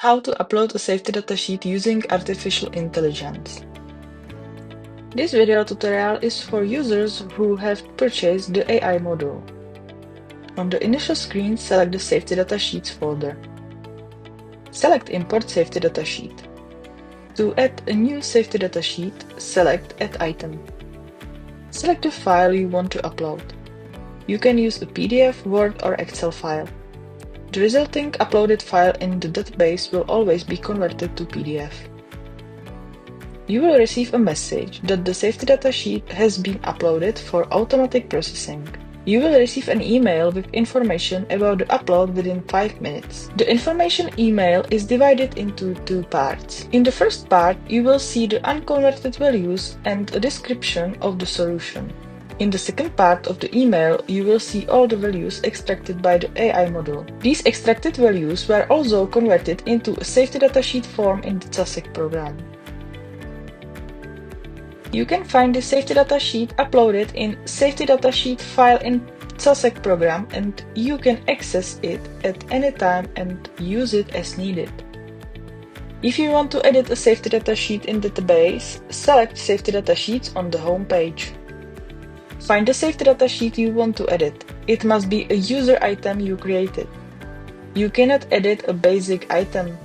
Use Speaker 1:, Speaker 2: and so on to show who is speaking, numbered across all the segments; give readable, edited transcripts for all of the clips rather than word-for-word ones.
Speaker 1: How to upload a safety datasheet using artificial intelligence. This video tutorial is for users who have purchased the AI module. On the initial screen, select the Safety Datasheets folder. Select Import Safety Datasheet. To add a new safety datasheet, select Add Item. Select the file you want to upload. You can use a PDF, Word, or Excel file. The resulting uploaded file in the database will always be converted to PDF. You will receive a message that the safety datasheet has been uploaded for automatic processing. You will receive an email with information about the upload within 5 minutes. The information email is divided into two parts. In the first part, you will see the unconverted values and a description of the solution. In the second part of the email, you will see all the values extracted by the AI model. These extracted values were also converted into a safety datasheet form in the Casec program. You can find the safety datasheet uploaded in Safety Datasheet file in Casec program, and you can access it at any time and use it as needed. If you want to edit a safety datasheet in database, select Safety Datasheets on the home page. Find the safety datasheet you want to edit. It must be a user item you created. You cannot edit a basic item.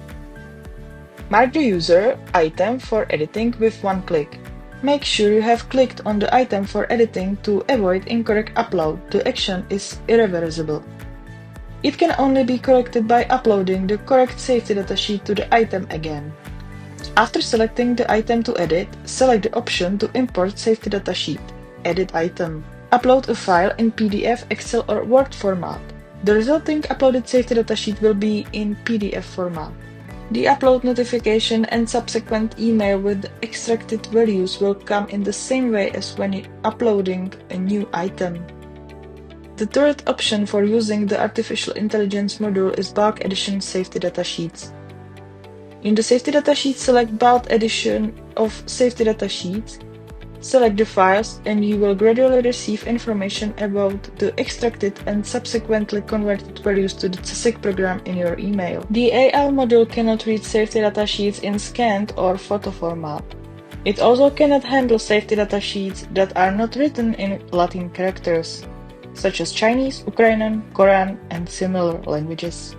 Speaker 1: Mark the user item for editing with one click. Make sure you have clicked on the item for editing to avoid incorrect upload. The action is irreversible. It can only be corrected by uploading the correct safety datasheet to the item again. After selecting the item to edit, select the option to import safety datasheet. Edit item. Upload a file in PDF, Excel, or Word format. The resulting uploaded safety datasheet will be in PDF format. The upload notification and subsequent email with the extracted values will come in the same way as when uploading a new item. The third option for using the artificial intelligence module is bulk edition safety datasheets. In the safety datasheet, select bulk edition of safety datasheets. Select the files and you will gradually receive information about the extracted and subsequently converted values to the Casec program in your email. The AI module cannot read safety datasheets in scanned or photo format. It also cannot handle safety datasheets that are not written in Latin characters, such as Chinese, Ukrainian, Korean, and similar languages.